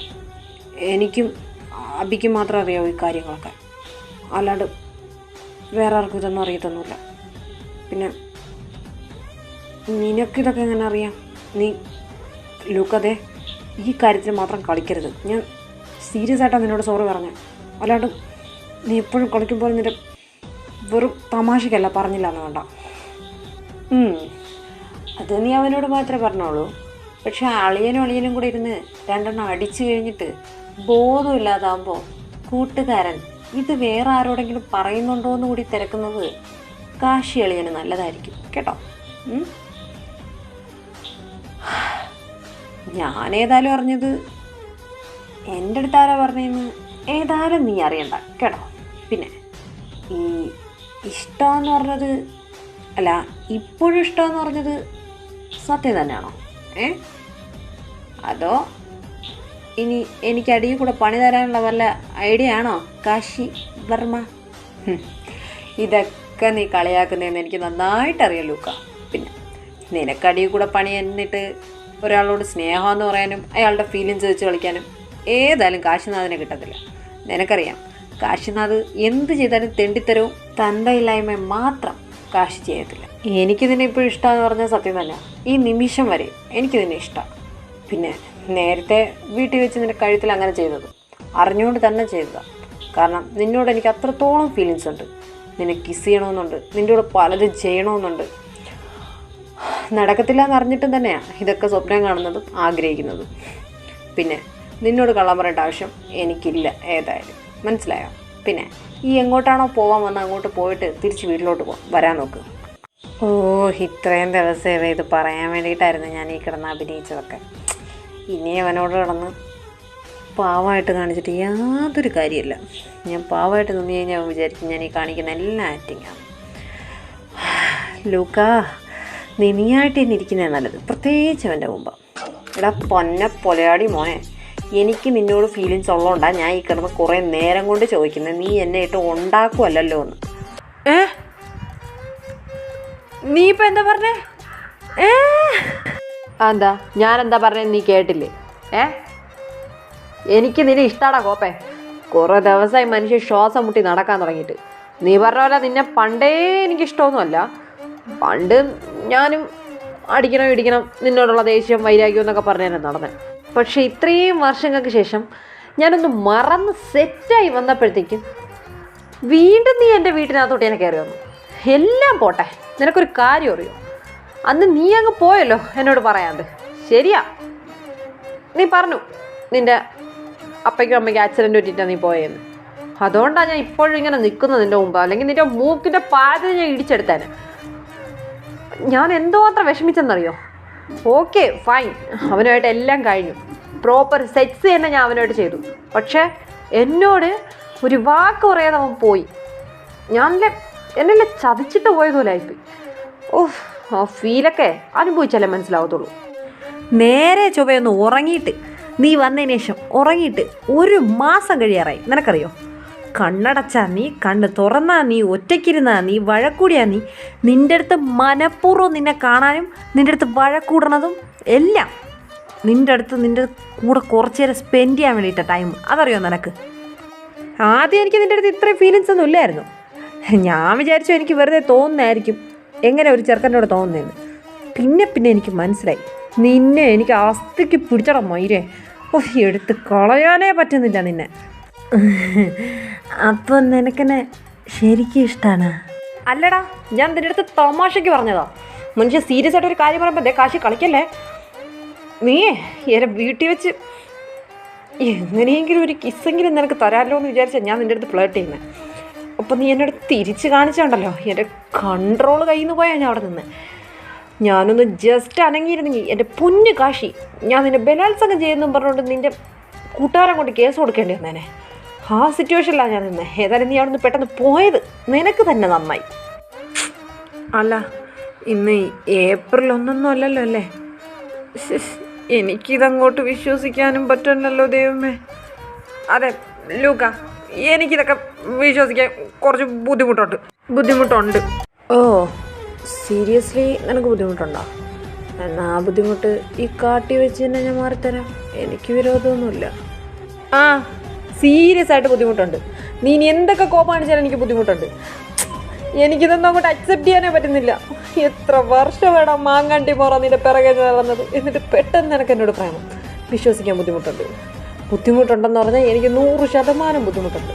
എനിക്കും അബിക്കും മാത്രം അറിയാവൂ ഈ കാര്യങ്ങളൊക്കെ. അല്ലാണ്ട് വേറെ ആർക്കും ഇതൊന്നും അറിയത്തൊന്നുമില്ല. പിന്നെ നിനക്കിതൊക്കെ എങ്ങനെ അറിയാം? നീ ലൂക്കതെ ഈ കാര്യത്തിൽ മാത്രം കളിക്കരുത്. ഞാൻ സീരിയസ് ആയിട്ടാണ് നിന്നോട് സോറി പറഞ്ഞത്. അല്ലാണ്ട് നീ എപ്പോഴും കളിക്കുമ്പോൾ നിൻ്റെ വെറും തമാശക്കല്ല പറഞ്ഞില്ല എന്ന് വേണ്ട. അത് നീ അവനോട് മാത്രമേ പറഞ്ഞോളൂ. പക്ഷെ അളിയനും കൂടെ ഇരുന്ന് രണ്ടെണ്ണം അടിച്ചു കഴിഞ്ഞിട്ട് ബോധമില്ലാതാകുമ്പോൾ കൂട്ടുകാരൻ ഇത് വേറെ ആരോടെങ്കിലും പറയുന്നുണ്ടോ എന്ന് കൂടി തിരക്കുന്നത് കാശി അളിയന് നല്ലതായിരിക്കും കേട്ടോ. ഞാനേതായാലും അറിഞ്ഞത് എൻ്റെ അടുത്ത് ആരാ പറഞ്ഞതെന്ന് ഏതായാലും നീ അറിയണ്ട കേട്ടോ. പിന്നെ ഈ ഇഷ്ടമെന്ന് പറഞ്ഞത് അല്ല, ഇപ്പോഴും ഇഷ്ടമെന്ന് പറഞ്ഞത് സത്യം തന്നെയാണോ? അതോ ഇനി എനിക്ക് അടിയിൽ കൂടെ പണി തരാനുള്ള വല്ല ഐഡിയ ആണോ കാശി വർമ്മ? ഇതൊക്കെ നീ കളിയാക്കുന്നതെന്ന് എനിക്ക് നന്നായിട്ടറിയാം ലൂക്ക. പിന്നെ നിനക്കടിയിൽ കൂടെ പണി എന്നിട്ട് ഒരാളോട് സ്നേഹമെന്ന് പറയാനും അയാളുടെ ഫീലിങ്സ് വെച്ച് കളിക്കാനും ഏതായാലും കാശിനാഥിനെ കിട്ടത്തില്ല. നിനക്കറിയാം, കാശിനാഥ് എന്ത് ചെയ്താലും തെണ്ടിത്തരവും തന്തയില്ലായ്മ മാത്രം കാശി ചെയ്യത്തില്ല. എനിക്കിതിനെ ഇപ്പോഴും ഇഷ്ടമെന്ന് പറഞ്ഞാൽ സത്യം തന്നെ. ഈ നിമിഷം വരെ എനിക്കിതിനെ ഇഷ്ടമാണ്. പിന്നെ നേരത്തെ വീട്ടിൽ വെച്ച് നിന്റെ കഴുത്തിൽ അങ്ങനെ ചെയ്തത് അറിഞ്ഞുകൊണ്ട് തന്നെ ചെയ്തതാണ്. കാരണം നിന്നോട് എനിക്ക് അത്രത്തോളം ഫീലിങ്സ് ഉണ്ട്. നിന്നെ കിസ് ചെയ്യണമെന്നുണ്ട്, നിൻ്റെ കൂടെ പലതും ചെയ്യണമെന്നുണ്ട്. നടക്കത്തില്ല എന്നറിഞ്ഞിട്ടും തന്നെയാണ് ഇതൊക്കെ സ്വപ്നം കാണുന്നതും ആഗ്രഹിക്കുന്നതും. പിന്നെ നിന്നോട് കള്ളം പറയേണ്ട ആവശ്യം എനിക്കില്ല ഏതായാലും, മനസ്സിലായോ? പിന്നെ ഈ എങ്ങോട്ടാണോ പോകാൻ വന്ന് അങ്ങോട്ട് പോയിട്ട് തിരിച്ച് വീട്ടിലോട്ട് വരാൻ നോക്ക്. ഇത്രയും ദിവസം ഇത് പറയാൻ വേണ്ടിയിട്ടായിരുന്നു ഞാൻ ഈ കിടന്ന് അഭിനയിച്ചതൊക്കെ. ഇനി അവനോട് കിടന്ന് പാവമായിട്ട് കാണിച്ചിട്ട് യാതൊരു കാര്യമില്ല. ഞാൻ പാവമായിട്ട് നിന്ന് കഴിഞ്ഞാൽ അവൻ വിചാരിക്കും ഞാൻ ഈ കാണിക്കുന്ന എല്ലാ ആക്ടിങ്ങാണ്. ലൂക്ക, നീയായിട്ട് തന്നെ ഇരിക്കുന്നതാണ് നല്ലത്, പ്രത്യേകിച്ച് അവൻ്റെ മുമ്പ്. എടാ പൊന്നെ പൊലയാടി മോനെ, എനിക്ക് നിന്നോട് ഫീലിങ്സ് ഉള്ളതുകൊണ്ടാണ് ഞാൻ ഈ കിടന്ന് കുറേ നേരം കൊണ്ട് ചോദിക്കുന്നത്, നീ എന്നെ ഇട്ട് ഉണ്ടാക്കുമല്ലോ എന്ന്. നീ ഇപ്പം എന്താ പറഞ്ഞേ? എന്താ ഞാനെന്താ പറഞ്ഞത് നീ കേട്ടില്ലേ? എനിക്ക് നിന്നെ ഇഷ്ടാടാ കോപ്പേ. കുറേ ദിവസമായി മനുഷ്യൻ ശ്വാസം മുട്ടി നടക്കാൻ തുടങ്ങിയിട്ട്. നീ പറഞ്ഞ പോലെ നിന്നെ പണ്ടേ എനിക്കിഷ്ടമൊന്നുമല്ല. പണ്ട് ഞാനും അടിക്കണം ഇടിക്കണം നിന്നോടുള്ള ദേഷ്യം വൈരാഗ്യം എന്നൊക്കെ പറഞ്ഞാൽ നടന്നത്. പക്ഷേ ഇത്രയും വർഷങ്ങൾക്ക് ശേഷം ഞാനൊന്ന് മറന്ന് സെറ്റായി വന്നപ്പോഴത്തേക്കും വീണ്ടും നീ എൻ്റെ വീട്ടിനകത്തോട്ട് ഞാൻ കയറി വന്നു. എല്ലാം പോട്ടെ, നിനക്കൊരു കാര്യം അറിയോ? അന്ന് നീ അങ്ങ് പോയല്ലോ എന്നോട് പറയാണ്ട്. ശരിയാ, നീ പറഞ്ഞു നിൻ്റെ അപ്പയ്ക്കും അമ്മയ്ക്കും ആക്സിഡൻറ്റ് പറ്റിയിട്ടാണ് നീ പോയെന്ന്. അതുകൊണ്ടാണ് ഞാൻ ഇപ്പോഴും ഇങ്ങനെ നിൽക്കുന്നത് നിൻ്റെ മുമ്പ്. അല്ലെങ്കിൽ നിൻ്റെ മൂക്കിൻ്റെ പാദത്തിൽ ഞാൻ ഇടിച്ചെടുത്തേനെ. ഞാൻ എന്തുമാത്രം വിഷമിച്ചെന്നറിയോ? ഓക്കെ ഫൈൻ, അവനുമായിട്ട് എല്ലാം കഴിഞ്ഞു, പ്രോപ്പർ സെറ്റ്സ് തന്നെ ഞാൻ അവനുമായിട്ട് ചെയ്തു. പക്ഷേ എന്നോട് ഒരു വാക്ക് പറയാതെ അവൻ പോയി. എന്നെ ചതിച്ചിട്ട് പോയതുപോലായിപ്പോയി. ആ ഫീലൊക്കെ അനുഭവിച്ചാലേ മനസ്സിലാവത്തുള്ളൂ. നേരെ ചൊവ്വയൊന്ന് ഉറങ്ങിയിട്ട്, നീ വന്നതിന് ശേഷം ഉറങ്ങിയിട്ട് 1 മാസം കഴിയാറായി. നിനക്കറിയോ, കണ്ണടച്ചാ നീ, കണ്ണ് തുറന്നാ നീ, ഒറ്റയ്ക്കിരുന്നാ നീ, വഴക്കൂടിയാ നീ, നിൻ്റെ അടുത്ത് മനഃപൂർവ്വം നിന്നെ കാണാനും നിൻ്റെ അടുത്ത് വഴക്കൂടണതും എല്ലാം നിൻ്റെ കൂടെ കുറച്ച് നേരം സ്പെൻഡ് ചെയ്യാൻ വേണ്ടിയിട്ട ടൈം. അതറിയോ നിനക്ക്? ആദ്യം എനിക്ക് നിൻ്റെ അടുത്ത് ഇത്രയും ഫീലിങ്സ് ഒന്നും ഇല്ലായിരുന്നു. ഞാൻ വിചാരിച്ചു എനിക്ക് വെറുതെ തോന്നുന്നതായിരിക്കും, എങ്ങനെ ഒരു ചെറുക്കനോട് തോന്നുന്നതെന്ന്. പിന്നെ എനിക്ക് മനസ്സിലായി, നിന്നെ എനിക്ക് അസ്ഥിക്ക് പിടിച്ചട മയിരേ. എടുത്ത് കളയാനേ പറ്റുന്നില്ല നിന്നെ. അപ്പോൾ നിനക്കെന്നെ ശരിക്കും ഇഷ്ടമാണ്? അല്ലടാ, ഞാൻ നിൻ്റെ അടുത്ത് തമാശയ്ക്ക് പറഞ്ഞതാ. മനുഷ്യ സീരിയസ് ആയിട്ട് ഒരു കാര്യം പറയുമ്പോൾ കാശി കളിക്കല്ലേ. നീ എന്നെ വീട്ടിൽ വെച്ച് എങ്ങനെയെങ്കിലും ഒരു കിസ്സെങ്കിലും നിനക്ക് തരാമല്ലോ എന്ന് വിചാരിച്ചാൽ ഞാൻ നിൻ്റെ അടുത്ത് ഫ്ലേർട്ട് ചെയ്യുന്നത്. അപ്പം നീ എന്നോട് തിരിച്ച് കാണിച്ചുണ്ടല്ലോ, എൻ്റെ കൺട്രോൾ കയ്യിൽ നിന്ന് പോയാൽ ഞാൻ അവിടെ നിന്ന്. ഞാനൊന്ന് ജസ്റ്റ് അനങ്ങിയിരുന്നെങ്കിൽ എൻ്റെ പൊന്നു കാശി, ഞാൻ നിന്നെ ബലാത്സംഗം ചെയ്യുന്നു പറഞ്ഞുകൊണ്ട് നിൻ്റെ കൂട്ടുകാരൻ കൊണ്ട് കേസ് കൊടുക്കേണ്ടി വന്നേനെ. ആ സിറ്റുവേഷനിലാണ് ഞാൻ നിന്നെ. ഏതായാലും നീ അവിടെ നിന്ന് പെട്ടെന്ന് പോയത് നിനക്ക് തന്നെ നന്നായി. അല്ല, ഇന്ന് ഏപ്രിൽ 1 അല്ലല്ലോ അല്ലേ? എനിക്കിതങ്ങോട്ട് വിശ്വസിക്കാനും പറ്റില്ലല്ലോ ദൈവമേ. അതെ ലൂക്ക, എനിക്കിതൊക്കെ വിശ്വസിക്കാൻ കുറച്ച് ബുദ്ധിമുട്ടുണ്ട്. ഓ സീരിയസ്ലി നിനക്ക് ബുദ്ധിമുട്ടുണ്ടോ? എന്നാൽ ആ ബുദ്ധിമുട്ട് ഈ കാട്ടി വെച്ച് തന്നെ ഞാൻ മാറിത്തരാം. എനിക്ക് വിരോധമൊന്നുമില്ല. സീരിയസ് ആയിട്ട് ബുദ്ധിമുട്ടുണ്ട്. നീ ഇനി എന്തൊക്കെ കോപം കാണിച്ചാലും എനിക്ക് ബുദ്ധിമുട്ടുണ്ട്. എനിക്കിതൊന്നും അങ്ങോട്ട് അക്സെപ്റ്റ് ചെയ്യാനേ പറ്റുന്നില്ല. എത്ര വർഷം വേണം മാങ്ങാണ്ടി മോറ നിന്റെ പിറകെ നടന്നത്, എന്നിട്ട് പെട്ടെന്ന് നിനക്ക് എന്നോട് പ്രേമം. വിശ്വസിക്കാൻ ബുദ്ധിമുട്ടുണ്ടെന്ന് പറഞ്ഞാൽ എനിക്ക് 100% ബുദ്ധിമുട്ടുണ്ട്.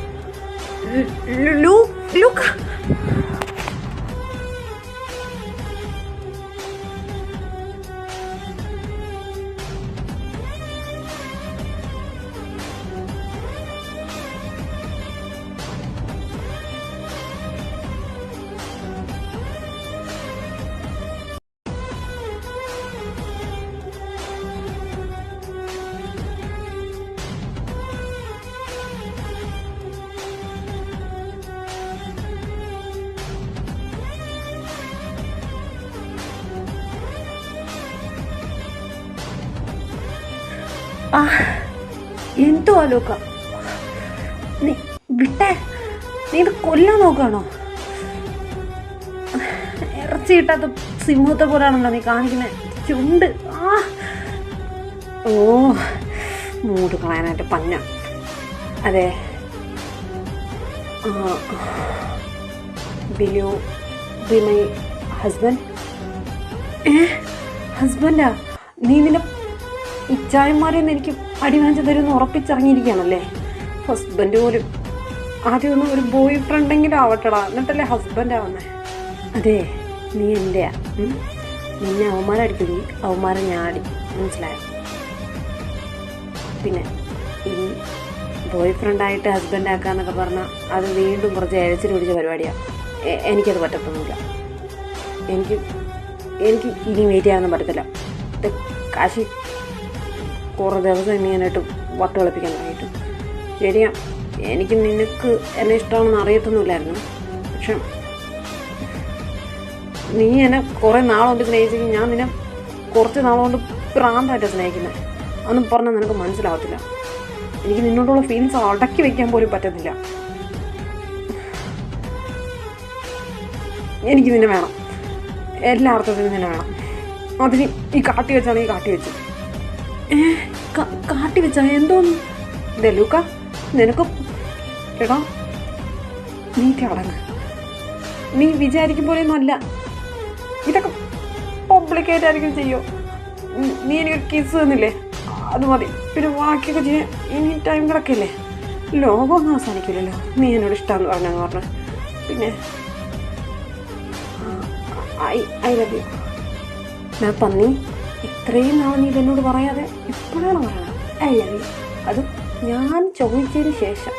ആ എന്തുവാ ലൂക്ക, നീ വിട്ടേ, നീ ഇത് കൊല്ലാൻ നോക്കുകയാണോ? ഇറച്ചി കിട്ടാത്ത സിംഹത്തെ പോലാണല്ലോ നീ കാണിക്കുന്നത്. ചുണ്ട് ഓ മൂട് കളയാനായിട്ട് പഞ്ഞ. അതെ, will you be my husband? ഹസ്ബൻഡാ? നീ നിന്റെ ഇച്ചായന്മാരെയൊന്നും എനിക്ക് അടിവാഞ്ച് തരുമെന്ന് ഉറപ്പിച്ചിറങ്ങിയിരിക്കുകയാണല്ലേ? ഹസ്ബൻഡ് പോലും ആദ്യമൊന്നും ഒരു ബോയ് ഫ്രണ്ടെങ്കിലും ആവട്ടടാ, എന്നിട്ടല്ലേ ഹസ്ബൻഡാവുന്നേ? അതെ, നീ എൻ്റെയാ. നിന്നെ അവന്മാരം അടിക്കുമെങ്കിൽ അവന്മാരം ഞാൻ അടി, മനസ്സിലായോ? പിന്നെ ഈ ബോയ് ഫ്രണ്ടായിട്ട് ഹസ്ബൻഡ് ആക്കാന്നൊക്കെ പറഞ്ഞാൽ അത് വീണ്ടും കുറച്ച് എഴച്ചിൽ പിടിച്ച പരിപാടിയാണ്. എനിക്കത് പറ്റത്തൊന്നുമില്ല. എനിക്ക് ഇനി വെയിറ്റ് ചെയ്യാനൊന്നും പറ്റത്തില്ല. കാശി കുറേ ദിവസം ഇനിയാനായിട്ട് വട്ട് കളിപ്പിക്കാൻ തുടങ്ങിയിട്ട്. ശരിയാ, എനിക്ക് നിനക്ക് എന്നെ ഇഷ്ടമാണെന്ന് അറിയത്തൊന്നുമില്ലായിരുന്നു. പക്ഷെ നീ എന്നെ കുറേ നാളുകൊണ്ട് സ്നേഹിച്ചെങ്കിൽ ഞാൻ നിന്നെ കുറച്ച് നാളുകൊണ്ട് പ്രാന്തായിട്ട് സ്നേഹിക്കുന്നത്. അതൊന്നും പറഞ്ഞാൽ നിനക്ക് മനസ്സിലാവത്തില്ല. എനിക്ക് നിന്നോടുള്ള ഫീലിങ്സ് അടക്കി വയ്ക്കാൻ പോലും പറ്റുന്നില്ല. എനിക്ക് നിന്നെ വേണം, എല്ലാ അർത്ഥത്തിനും നിന്നെ വേണം. അതിന് ഈ കാട്ടി വെച്ചാണ് ഈ കാട്ടി വെച്ച്. കാട്ടി വെച്ചാ എന്തോന്ന് ദലൂക്ക നിനക്ക്? എടാ നീ കിടങ്ങ്, നീ വിചാരിക്കും പോലെയൊന്നും അല്ല. ഇതൊക്കെ കോംപ്ലിക്കേറ്റ് ആയിരിക്കും ചെയ്യോ. നീ എനിക്കൊരു കിസ് തന്നില്ലേ, അത് മതി. പിന്നെ ബാക്കിയൊക്കെ ചെയ്യാൻ ഇനി ടൈം കിടക്കില്ലേ? ലോകമൊന്നും അവസാനിക്കില്ലല്ലോ നീ എന്നോട് ഇഷ്ടമെന്ന് പറഞ്ഞെന്ന് പറഞ്ഞു. പിന്നെ ഐ ലവ് യു. ഞാൻ പന്നി, ഇത്രയും നാൾ നീ ഇതെന്നോട് പറയാതെ ഇപ്പോഴാണ് പറയണത് ഐ ലവ് യു. അത് ഞാൻ ചോദിച്ചതിന് ശേഷം.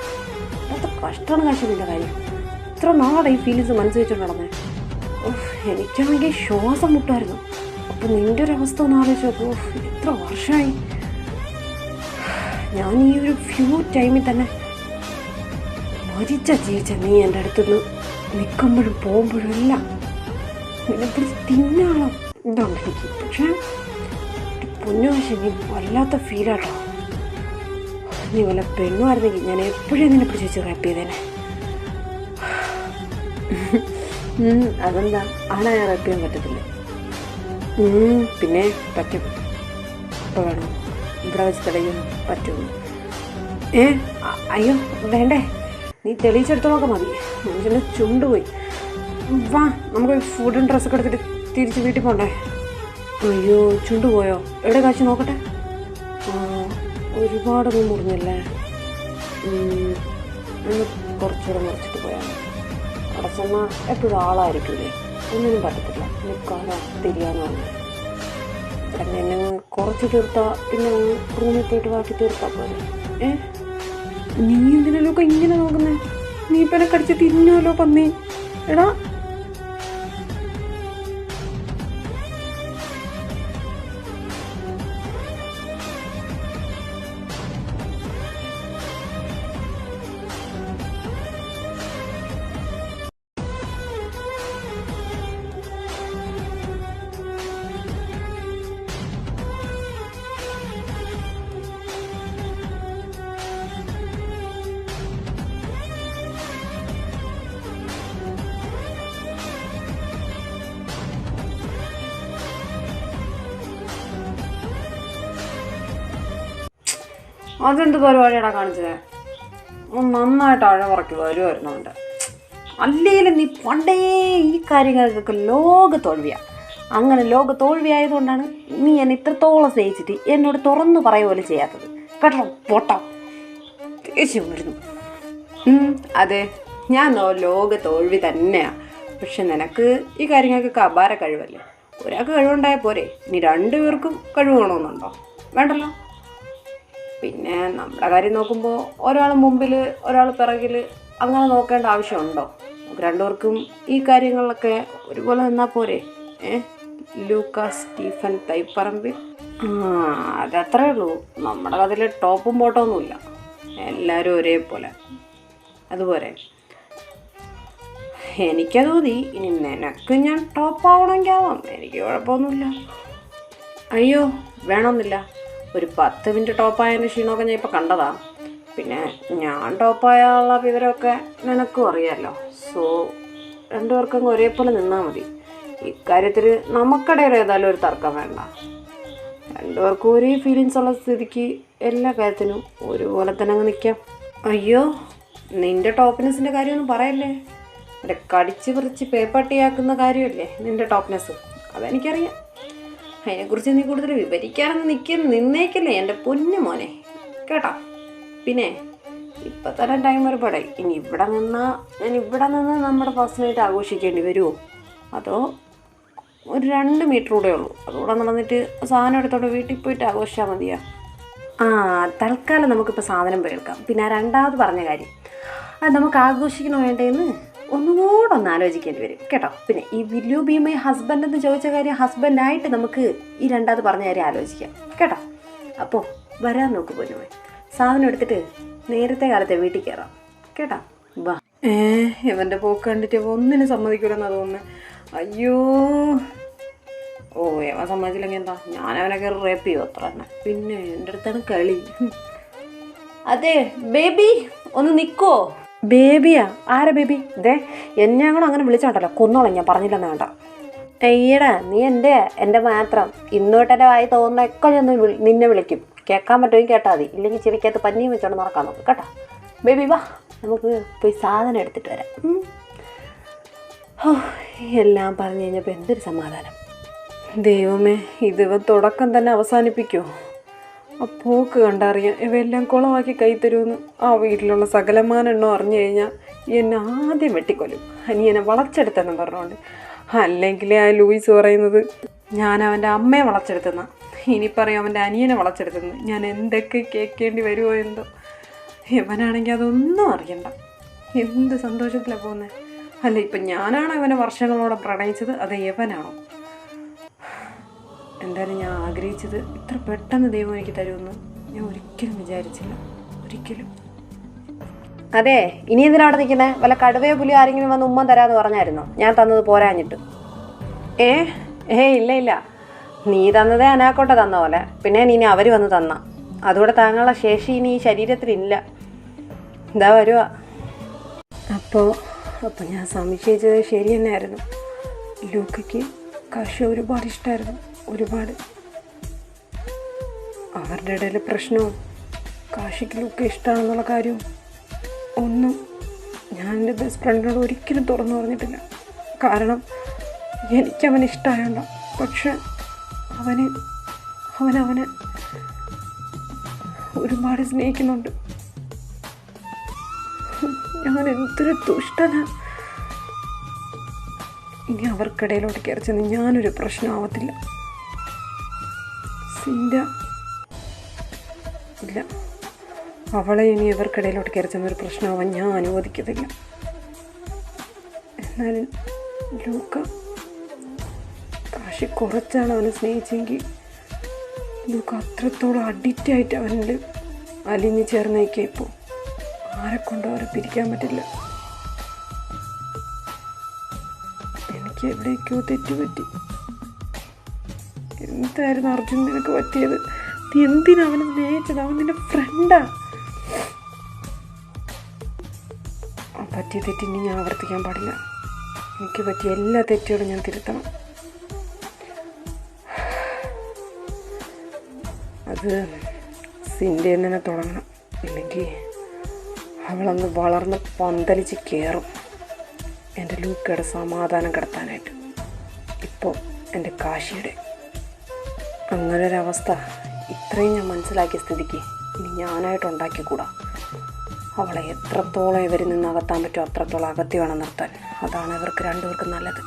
അത്ര കഷ്ടമാണ് കാശിൻ്റെ കാര്യം. ഇത്ര നാളെ ഈ ഫീലിങ്സ് മനസ്സ് വെച്ചോണ്ട് നടന്നേ. എനിക്കാണെങ്കിൽ ശ്വാസം മുട്ടായിരുന്നു. അപ്പം നിൻ്റെ ഒരു അവസ്ഥ ഒന്ന് ആലോചിച്ച് നോക്കൂ. എത്ര വർഷമായി ഞാൻ ഈ ഒരു ഫ്യൂ ടൈമിൽ തന്നെ മരിച്ച ജീവിച്ച നീ എൻ്റെ അടുത്തുനിന്ന് നിൽക്കുമ്പോഴും പോകുമ്പോഴും എല്ലാം നിന്നെ പിടിച്ച് തിന്നാളോ ഇതുണ്ട് എനിക്ക്. പക്ഷേ പൊന്നുവശം നീ വല്ലാത്ത ഫീലാട്ടോ. നീ വല്ല പെണ്ണുമായിരുന്നെങ്കിൽ ഞാൻ എപ്പോഴും നിന്നെ പിടിച്ച് വെച്ച് റാപ്പ് ചെയ്തേനെ. അതെന്താ ആണാ ഞാൻ റാപ്പ് ചെയ്യാൻ പറ്റത്തില്ലേ? പിന്നെ പറ്റും. ഇപ്പോൾ വേണോ ഇവിടെ വെച്ച് തെളിയുന്നു പറ്റുമോ? അയ്യോ വേണ്ടേ, നീ തെളിയിച്ചെടുത്തോളൊക്കെ മതി. മനുഷ്യൻ്റെ ചുണ്ട് പോയി. വാ നമുക്ക് ഫുഡും ഡ്രസ്സൊക്കെ എടുത്തിട്ട് തിരിച്ച് വീട്ടിൽ പോകണ്ടേ? അയ്യോ ചുണ്ട് പോയോ? എവിടെ കാശ് നോക്കട്ടെ. ഒരുപാടൊന്നും മുറിഞ്ഞല്ലേ? കുറച്ചുകൂടെ മുറിച്ചിട്ട് പോയാൽ അവിടെ ചെന്നാൽ എപ്പോഴും ആളായിരിക്കില്ലേ? ഒന്നിനും പറ്റത്തില്ല. നിൽക്കാനോ തിരിയാനോ ഒന്നും. പിന്നെ എന്നെ കുറച്ച് തീർത്താൽ പിന്നെ റൂമിൽ പോയിട്ട് ബാക്കി തീർത്താൽ പോലെ. നീ എന്തിനല്ലോ ഒക്കെ ഇങ്ങനെ നോക്കുന്നേ? നീ ഇപ്പം എന്നെ കടിച്ച് തിന്നുമല്ലോ പന്നി. എടാ അതെന്ത് പരിപാടിയാടാ കാണിച്ചത്? നന്നായിട്ട് അഴവറക്കി വരുമായിരുന്നു അവൻ്റെ. അല്ലെങ്കിലും നീ പണ്ടേ ഈ കാര്യങ്ങൾക്കൊക്കെ ലോക തോൽവിയാണ്. അങ്ങനെ ലോക തോൽവിയായതുകൊണ്ടാണ് നീ എന്നെ ഇത്രത്തോളം സ്നേഹിച്ചിട്ട് എന്നോട് തുറന്നു പറയുക പോലും ചെയ്യാത്തത്. കേട്ടോ പൊട്ടോ, ദേഷ്യം വരുന്നു. അതെ, ഞാൻ ലോക തോൽവി തന്നെയാണ്. പക്ഷെ നിനക്ക് ഈ കാര്യങ്ങൾക്കൊക്കെ അപാര കഴിവല്ലേ. ഒരാൾക്ക് കഴിവുണ്ടായാൽ പോരെ, ഇനി രണ്ടുപേർക്കും കഴിവ് വേണമെന്നുണ്ടോ? വേണ്ടല്ലോ. പിന്നെ നമ്മുടെ കാര്യം നോക്കുമ്പോൾ ഒരാൾ മുമ്പിൽ ഒരാൾ പിറകിൽ അങ്ങനെ നോക്കേണ്ട ആവശ്യമുണ്ടോ? നമുക്ക് രണ്ടുപേർക്കും ഈ കാര്യങ്ങളിലൊക്കെ ഒരുപോലെ നിന്നാൽ പോരെ? ലൂക്ക സ്റ്റീഫൻ തൈപ്പറമ്പിൽ. അതത്രേ ഉള്ളൂ. നമ്മുടെ കഥയിൽ ടോപ്പും ബോട്ടമൊന്നുമില്ല, എല്ലാവരും ഒരേപോലെ. അതുപോലെ എനിക്കത് മതി. ഇനി നിനക്ക് ഞാൻ ടോപ്പ് ആവണമെങ്കിൽ ആവാം, എനിക്ക് കുഴപ്പമൊന്നുമില്ല. അയ്യോ വേണമെന്നില്ല. ഒരു 10 മിനിറ്റ് ടോപ്പായതിൻ്റെ ക്ഷീണമൊക്കെ ഞാൻ ഇപ്പോൾ കണ്ടതാ. പിന്നെ ഞാൻ ടോപ്പായുള്ള വിവരമൊക്കെ നിനക്കും അറിയാമല്ലോ. സോ രണ്ടുപേർക്കും ഒരേപോലെ നിന്നാൽ മതി. ഇക്കാര്യത്തിൽ നമുക്കിടയിൽ ഏതായാലും ഒരു തർക്കം വേണ്ട. രണ്ടുപേർക്കും ഒരേ ഫീലിങ്സ് ഉള്ള സ്ഥിതിക്ക് എല്ലാ കാര്യത്തിനും ഒരുപോലെ തന്നെ അങ്ങ് നിൽക്കാം. അയ്യോ, നിൻ്റെ ടോപ്നെസ്സിൻ്റെ കാര്യമൊന്നും പറയല്ലേ. എൻ്റെ കടിച്ച് പറിച്ച് പേപ്പട്ടിയാക്കുന്ന കാര്യമല്ലേ നിൻ്റെ ടോപ്നെസ്. അതെനിക്കറിയാം. അതിനെക്കുറിച്ച് നീ കൂടുതൽ വിവരിക്കാനൊന്നും നിന്നേക്കല്ലേ എൻ്റെ പൊന്നു മോനെ, കേട്ടോ. പിന്നെ ഇപ്പം തന്നെ ടൈം ഒരുപാടായി. ഇനി ഇവിടെ നിന്ന് നമ്മുടെ ഫസ്റ്റ് നൈറ്റ് ആഘോഷിക്കേണ്ടി വരുമോ? അതോ ഒരു 2 മീറ്റർ കൂടെ ഉള്ളൂ, അതുകൂടെ നടന്നിട്ട് സാധനം എടുത്തോണ്ട് വീട്ടിൽ പോയിട്ട് ആഘോഷിച്ചാൽ മതിയാ? തൽക്കാലം നമുക്കിപ്പോൾ സാധനം പോയെടുക്കാം. പിന്നെ ആ രണ്ടാമത് പറഞ്ഞ കാര്യം, അത് നമുക്ക് ആഘോഷിക്കണോ വേണ്ടതെന്ന് ഒന്നുകൂടെ ഒന്ന് ആലോചിക്കേണ്ടി വരും, കേട്ടോ. പിന്നെ ഈ will you be my husband എന്ന് ചോദിച്ച കാര്യം ഹസ്ബൻഡായിട്ട് നമുക്ക് ഈ രണ്ടാമത് പറഞ്ഞ കാര്യം ആലോചിക്കാം, കേട്ടോ. അപ്പോൾ വരാൻ നോക്ക് പൊന്നുമേ. സാധനം എടുത്തിട്ട് നേരത്തെ കാലത്തെ വീട്ടിൽ കയറാം, കേട്ടോ. വാ. ഇവൻ്റെ പോക്ക് കണ്ടിട്ട് ഒന്നിനും സമ്മതിക്കൂലെന്നാ തോന്നുന്നത്. അയ്യോ, അവൻ സമ്മതിച്ചില്ലെങ്കിൽ എന്താ, ഞാൻ അവനെ കയറി റേപ്പ് ചെയ്യും അത്ര തന്നെ. പിന്നെ എൻ്റെ അടുത്താണ് കളി. അതെ ബേബി, ഒന്ന് നിൽക്കുമോ? ബേബിയാ? ആരാ ബേബി? ഇതേ എന്നെ കൂടെ അങ്ങനെ വിളിച്ചോണ്ടല്ലോ, കൊന്നോളാം ഞാൻ, പറഞ്ഞില്ലെന്ന് വേണ്ട. അയ്യടാ, നീ എൻ്റെ മാത്രം. ഇന്നോട്ട് എൻ്റെ വായി തോന്നുന്നൊക്കെ ഞാൻ നിന്നെ വിളിക്കും. കേൾക്കാൻ പറ്റുമെങ്കിൽ കേട്ടാൽ മതി, ഇല്ലെങ്കിൽ ചെവിക്കകത്ത് പന്നിയും വെച്ചോണ്ട് നടക്കാൻ നോക്കും, കേട്ടോ. ബേബി വാ, നമുക്ക് പോയി സാധനം എടുത്തിട്ട് വരാം. എല്ലാം പറഞ്ഞു കഴിഞ്ഞപ്പോൾ എന്തൊരു സമാധാനം. ദൈവമേ, ഇതിവ തുടക്കം തന്നെ അവസാനിപ്പിക്കുമോ? ആ പോക്ക് കണ്ടറിയാം ഇവയെല്ലാം കുളമാക്കി കൈ തരുമെന്ന്. ആ വീട്ടിലുള്ള സകലമാനെണ്ണോ അറിഞ്ഞു കഴിഞ്ഞാൽ എന്നെ ആദ്യം വെട്ടിക്കൊല്ലും, അനിയനെ വളച്ചെടുത്തെന്ന് പറഞ്ഞുകൊണ്ട്. അല്ലെങ്കിൽ ആ ലൂയിസ് പറയുന്നത് ഞാൻ അവൻ്റെ അമ്മയെ വളച്ചെടുത്തെന്ന, ഇനി പറയും അവൻ്റെ അനിയനെ വളച്ചെടുത്തെന്ന്. ഞാൻ എന്തൊക്കെ കേൾക്കേണ്ടി വരുമോ എന്തോ. ഇവനാണെങ്കിൽ അതൊന്നും അറിയണ്ട, എന്ത് സന്തോഷത്തിലാണ് പോകുന്നത്. അല്ല, ഇപ്പം ഞാനാണോ ഇവനെ വർഷങ്ങളോടെ പ്രണയിച്ചത്, അത് യവനാണോ? എന്തായാലും ഞാൻ ആഗ്രഹിച്ചത് ഇത്ര പെട്ടെന്ന് ദൈവം എനിക്ക് തരുമെന്ന് ഞാൻ ഒരിക്കലും വിചാരിച്ചില്ല, ഒരിക്കലും. അതെ, ഇനി എന്തിനാ അവിടെ നിൽക്കുന്നത്? വല്ല കടുവയോ പുലിയോ ആരെങ്കിലും വന്ന് ഉമ്മൻ തരാമെന്ന് പറഞ്ഞായിരുന്നോ? ഞാൻ തന്നത് പോരാഞ്ഞിട്ട്. ഇല്ല, നീ തന്നതേ അനാക്കോട്ടെ തന്ന പോലെ. പിന്നെ ഇനി അവർ വന്ന് തന്ന, അതുകൂടെ താങ്കളുടെ ശേഷി ഇനി ഈ ശരീരത്തിലില്ല. ഇതാ വരുക. അപ്പോൾ ഞാൻ സംശയിച്ചത് ശരി തന്നെയായിരുന്നു. ലൂക്കയ്ക്ക് കാശ് ഒരുപാട് ഇഷ്ടമായിരുന്നു, ഒരുപാട്. അവരുടെ ഇടയിൽ പ്രശ്നവും കാശിക്ക് ലൂക്ക ഇഷ്ടമാണെന്നുള്ള കാര്യവും ഒന്നും ഞാൻ എൻ്റെ ബെസ്റ്റ് ഫ്രണ്ടിനോട് ഒരിക്കലും തുറന്നു പറഞ്ഞിട്ടില്ല. കാരണം എനിക്കവനെ ഇഷ്ടമായോണ്ട. പക്ഷെ അവനെ ഒരുപാട് സ്നേഹിക്കുന്നുണ്ട്. ഞാൻ എന്തൊരു ദുഷ്ടനാ. ഇനി അവർക്കിടയിലോട്ട് കയറിച്ചെന്ന് ഞാനൊരു പ്രശ്നമാവത്തില്ല. ഇല്ല, അവളെ ഇനി ഇവർക്കിടയിലോട്ട് കയറിച്ചെന്നൊരു പ്രശ്നമാവാൻ ഞാൻ അനുവദിക്കത്തില്ല. എന്നാലും ലൂക്ക കാശി കുറച്ചാണ് അവനെ സ്നേഹിച്ചെങ്കിൽ ലൂക്ക അത്രത്തോളം അഡിക്റ്റായിട്ട് അവനിൽ അലിഞ്ഞു ചേർന്നേക്കുക. ഇപ്പോൾ ആരെക്കൊണ്ടോ അവരെ പിരിക്കാൻ പറ്റില്ല. എനിക്ക് എവിടേക്കോ തെറ്റുപറ്റി. എന്തായിരുന്നു അർജുൻ നിനക്ക് പറ്റിയത്? നീ എന്തിനാ അവനെ സ്നേഹിച്ചത്? അവൻ നിന്റെ ഫ്രണ്ടാ. ആ പറ്റിയ തെറ്റിനി ഞാൻ ആവർത്തിക്കാൻ പാടില്ല. എനിക്ക് പറ്റിയ എല്ലാ തെറ്റുകളും ഞാൻ തിരുത്തണം. അത് സിൻ്റെയിൽ തന്നെ തുടങ്ങണം. ഇല്ലെങ്കിൽ അവളൊന്ന് വളർന്ന് പന്തലിച്ച് കയറും എൻ്റെ ലൂക്കയുടെ സമാധാനം കിടത്താനായിട്ട്. ഇപ്പോൾ എൻ്റെ കാശിയുടെ അങ്ങനൊരവസ്ഥ ഇത്രയും ഞാൻ മനസ്സിലാക്കിയ സ്ഥിതിക്ക് ഇനി ഞാനായിട്ട് ഉണ്ടാക്കിക്കൂടാ. അവളെ എത്രത്തോളം ഇവരിൽ നിന്ന് അകത്താൻ പറ്റുമോ അത്രത്തോളം അകത്തി വേണം നിർത്താൻ. അതാണ് ഇവർക്ക് രണ്ടുപേർക്കും നല്ലത്.